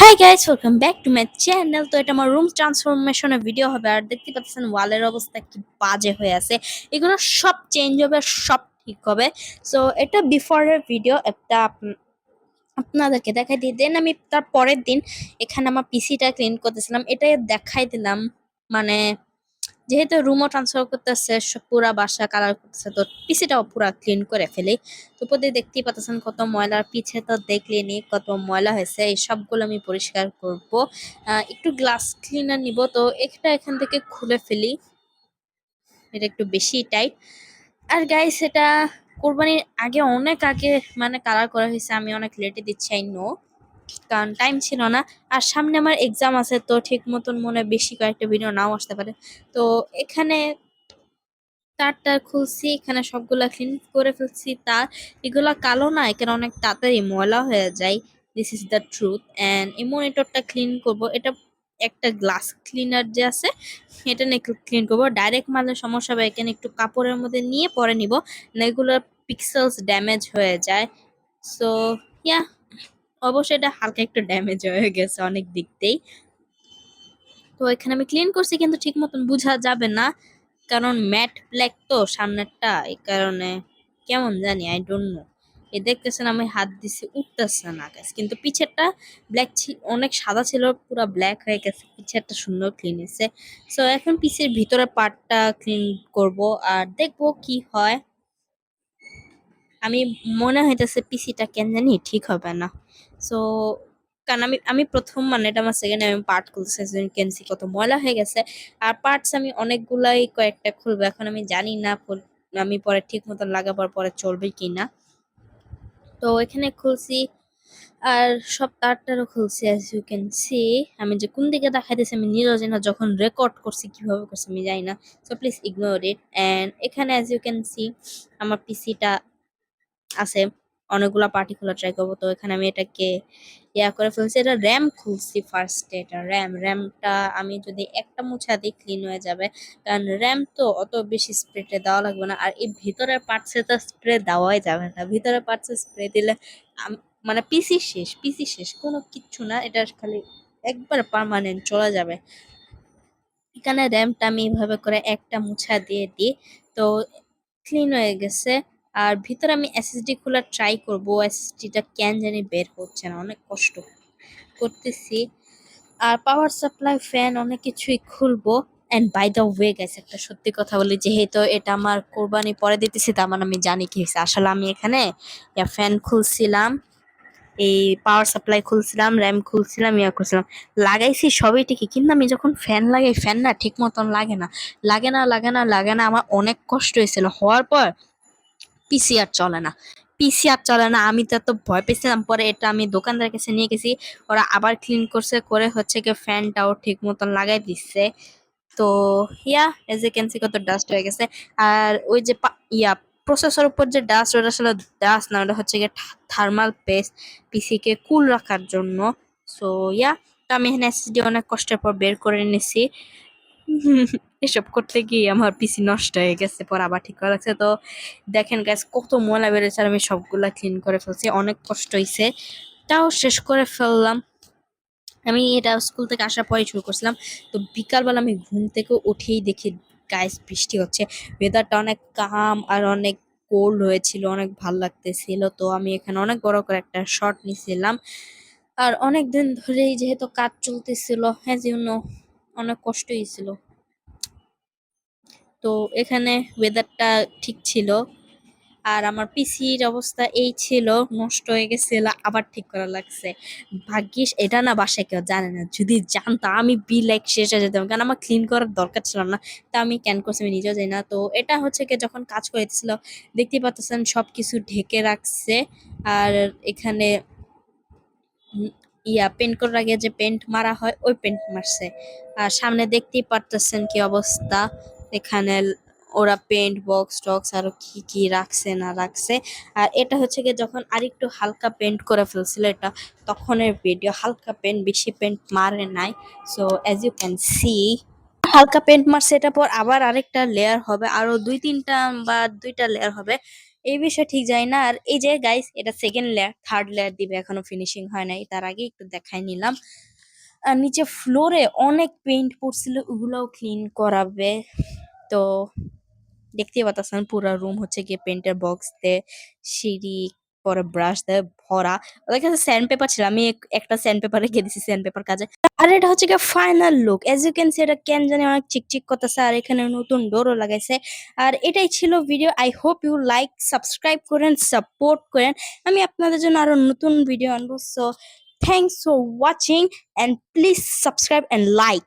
Hi guys, welcome back to my channel. তো এটা আমার রুম ট্রান্সফরমেশনের ভিডিও হবে। আর দেখতে পাচ্ছেন ওয়ালের অবস্থা কি বাজে হয়ে আছে। এগুলো সব চেঞ্জ হবে, সব ঠিক হবে। সো এটা বিফোরের ভিডিও, একটা আপনাদেরকে দেখাই দিই। দেন আমি তার পরের দিন এখানে আমার পিসিটা ক্লিন করতেছিলাম, এটাই দেখাই দিলাম। মানে যেহেতু রুমও ট্রান্সফার করতেছে, পুরা বাসা কালার করতেছে, তো পিসিটাও পুরা ক্লিন করে ফেলি। তো উপরে দেখতেই পাচ্ছেন কত ময়লার, পিছে তো দেখলেনি কত ময়লা হয়েছে। এই সবগুলো আমি পরিষ্কার করব। একটু গ্লাস ক্লিনার নিব, তো এটা এখান থেকে খুলে ফেলি। এটা একটু বেশি টাইট। আর গাইস, এটা কোরবানির আগে, অনেক আগে মানে কালার করা হয়েছে। আমি অনেক লেটে দিচ্ছি, আই নো, কারণ টাইম ছিল না। আর সামনে আমার এক্সাম আছে, তো ঠিক মতন মনে হয় বেশি কয়েকটা ভিডিও নাও আসতে পারে। তো এখানে তারটা খুলছি, এখানে সবগুলা ক্লিন করে ফেলছি। তার এগুলা কালো না, এখানে অনেক তাড়াতাড়ি ময়লা হয়ে যায়। This is the truth. And এই মনিটরটা ক্লিন করব। এটা একটা গ্লাস ক্লিনার যে আছে, এটা নিয়ে ক্লিন করবো। ডাইরেক্ট মারলে সমস্যা হবে, এখানে একটু কাপড়ের মধ্যে নিয়ে পরে নিব, না এগুলোর পিক্সেলস ড্যামেজ হয়ে যায়। সো ইয়া, অবশ্যই এটা হালকা একটু ড্যামেজ হয়ে গেছে অনেক দিক দিয়েই। তো এখানে আমি ক্লিন করছি, কিন্তু ঠিক মতন বোঝা যাবে না, কারণ ম্যাট ব্ল্যাক তো সামনেরটা, এই কারণে কেমন জানি, আই ডোন্ট নো। এই দেখতেছেন আমি হাত দিছি, উঠতেছে না গাছ, কিন্তু পিছেরটা ব্ল্যাক ছিল, অনেক সাদা ছিল, পুরো ব্ল্যাক হয়ে গেছে। পিছেরটা সুন্দর ক্লিন হয়েছে। সো এখন পিছের ভিতরের পার্টটা ক্লিন করব, আর দেখবো কি হয়। আমি মনে হইতেছে পিসিটা কেন জানি ঠিক হবে না। সো কারণ আমি আমি প্রথম, মানে এটা আমার সেকেন্ড, আমি পার্ট খুলতেছি, কেনসি কত ময়লা হয়ে গেছে। আর পার্টস আমি অনেকগুলাই, কয়েকটা খুলবো। এখন আমি জানি না আমি পরে ঠিক মতন লাগাবার পরে চলবে কিনা। তো এখানে খুলছি, আর সব তারটারও খুলছি। অ্যাজ ইউ ক্যান সি, আমি যে কোন দিকে দেখাইতেছি আমি নিজেও জানি না, যখন রেকর্ড করছি কিভাবে করছি আমি জানি না। So please ignore it. And এখানে অ্যাজ ইউ ক্যান সি আমার পিসিটা আছে, অনেকগুলা পার্টিকুলার ট্রাই করবো। তো এখানে আমি এটাকে করে ফেলছি। এটা র্যাম খুলছি ফার্স্টে। এটা র্যামটা আমি যদি একটা মুছা দিই ক্লিন হয়ে যাবে, কারণ র্যাম তো অত বেশি স্প্রেতে দেওয়া লাগবে না। আর এই ভিতরের পার্টসে তো স্প্রে দেওয়াই যাবে না, ভিতরের পার্টসে স্প্রে দিলে মানে পিসি শেষ, পিসি শেষ, কোনো কিচ্ছু না। এটা খালি একবার পার্মানেন্ট চলে যাবে। এখানে র্যামটা আমি এইভাবে করে একটা মুছা দিয়ে দিই, তো ক্লিন হয়ে গেছে। আর ভিতরে আমি এসএসডি খোলার ট্রাই করব, এসএসডিটা কেন জানি বের হচ্ছে না, অনেক কষ্ট করতেছি। আর পাওয়ার সাপ্লাই, ফ্যান, অনেক কিছুই খুলবো। And by the way guys, একটা সত্যি কথা বলি, যেহেতু এটা আমার কোরবানি পরে দিতেছি, তার মানে আমি জানি কি হয়েছে। আসলে আমি এখানে ফ্যান খুলছিলাম, এই পাওয়ার সাপ্লাই খুলছিলাম, র্যাম খুলছিলাম, করছিলাম, লাগাইছি সবই ঠিকই, কিন্তু আমি যখন ফ্যান লাগাই, ফ্যান না ঠিক মতন লাগে না, লাগে না, লাগে না, লাগে না। আমার অনেক কষ্ট হয়েছিল। হওয়ার পর পিসি আর চলে না, পিসি আর চলে না। আমি তো এত ভয় পেয়েছিলাম, পরে এটা আমি দোকানদারের কাছে নিয়ে গেছি, ওরা আবার ক্লিন করছে, করে হচ্ছে কি ফ্যানটাও ঠিক মতন লাগাই দিচ্ছে। তো ইয়া, এজ এ ক্যান সি কত ডাস্ট হয়ে গেছে। আর ওই যে প্রসেসর উপর যে ডাস্ট, ওটা আসলে ডাস্ট না, ওটা হচ্ছে গিয়ে থার্মাল পেস্ট, পিসি কে কুল রাখার জন্য। সো ইয়া, তো আমি এখানে এসএসডি অনেক কষ্টের পর বের করে নিছি। এসব করতে গিয়ে আমার পিসি নষ্ট হয়ে গেছে, পর আবার ঠিক করা লাগছে। তো দেখেন গাইস, কত ময়লা বেড়েছে, আর আমি সবগুলা ক্লিন করে ফেলছি, অনেক কষ্ট হয়েছে, তাও শেষ করে ফেললাম। আমি এটা স্কুল থেকে আসার পরে শুরু করছিলাম। তো বিকালবেলা আমি ঘুম থেকে উঠেই দেখি গাইস বৃষ্টি হচ্ছে। ওয়েদারটা অনেক কাম আর অনেক কোল্ড হয়েছিল, অনেক ভাল লাগতেছিল। তো আমি এখানে অনেক বড় করে একটা শর্ট নিছিলাম। আর অনেক দিন ধরেই যেহেতু কাজ চলতেছিল, হ্যাঁ জন্য অনেক কষ্ট হয়েছিল। তো এখানে ওয়েদারটা ঠিক ছিল, আর আমার পিসির অবস্থা এই ছিল, নষ্ট হয়ে গেছিল, আবার ঠিক করা লাগছে। ভাগ্যিস এটা না বাসায় কেউ জানে না, যদি জানতো আমি বিল এক শেষ হয়ে যেতাম, কারণ আমার ক্লিন করার দরকার ছিল না। তা আমি কেন করছি আমি নিজেও জানি না। তো এটা হচ্ছে কি, যখন কাজ করতেছিল দেখতে পাচ্ছেন সবকিছু ঢেকে রাখছে। আর এখানে পেন্ট করার আগে যে পেন্ট মারা হয়, ওই পেন্ট মারছে। আর সামনে দেখতেই পারতেছেন কি অবস্থা। এখানে ওরা পেন্ট বক্স টক্স আরো কি কি রাখছে না রাখছে। আর এটা হচ্ছে গিয়ে যখন আরেকটু হালকা পেন্ট করে ফেলছিল, এটা তখনের ভিডিও। হালকা পেন্ট, বেশি পেন্ট মারে নাই। So as you can see, হালকা পেন্ট মারছে, এটা পর আবার আরেকটা লেয়ার হবে, আরো দুই তিনটা বা দুইটা লেয়ার হবে। এই বিষয়ে ঠিক জানি না। আর এই যে গাইস, এটা সেকেন্ড লেয়ার, থার্ড লেয়ার দিবে, এখনো ফিনিশিং হয় নাই। তার আগে একটু দেখাই নিলাম। আর নিচে ফ্লোরে অনেক পেইন্ট পড়ছিল, ওগুলাও ক্লিন করাবে। তো দেখতেই পাচ্ছেন পুরো রুম হচ্ছে গিয়ে পেন্টের বক্স দিয়ে, সিঁড়ি, পরে ব্রাশ দিয়ে ভরা। ওদের কাছে স্যান্ড পেপার ছিল, আমি একটা স্যান্ড পেপার রেখে দিছি স্যান্ড পেপার কাজে। আর এটা হচ্ছে গিয়ে final look, as you can see. এটা কেন জানি অনেক চিকচিক করতেছে, আর এখানে নতুন ডোরও লাগাইছে। আর এটাই ছিল video. I hope you like, subscribe করেন, সাপোর্ট করেন। আমি আপনাদের জন্য আরো নতুন ভিডিও আনবো। So thanks for watching, and please subscribe and like.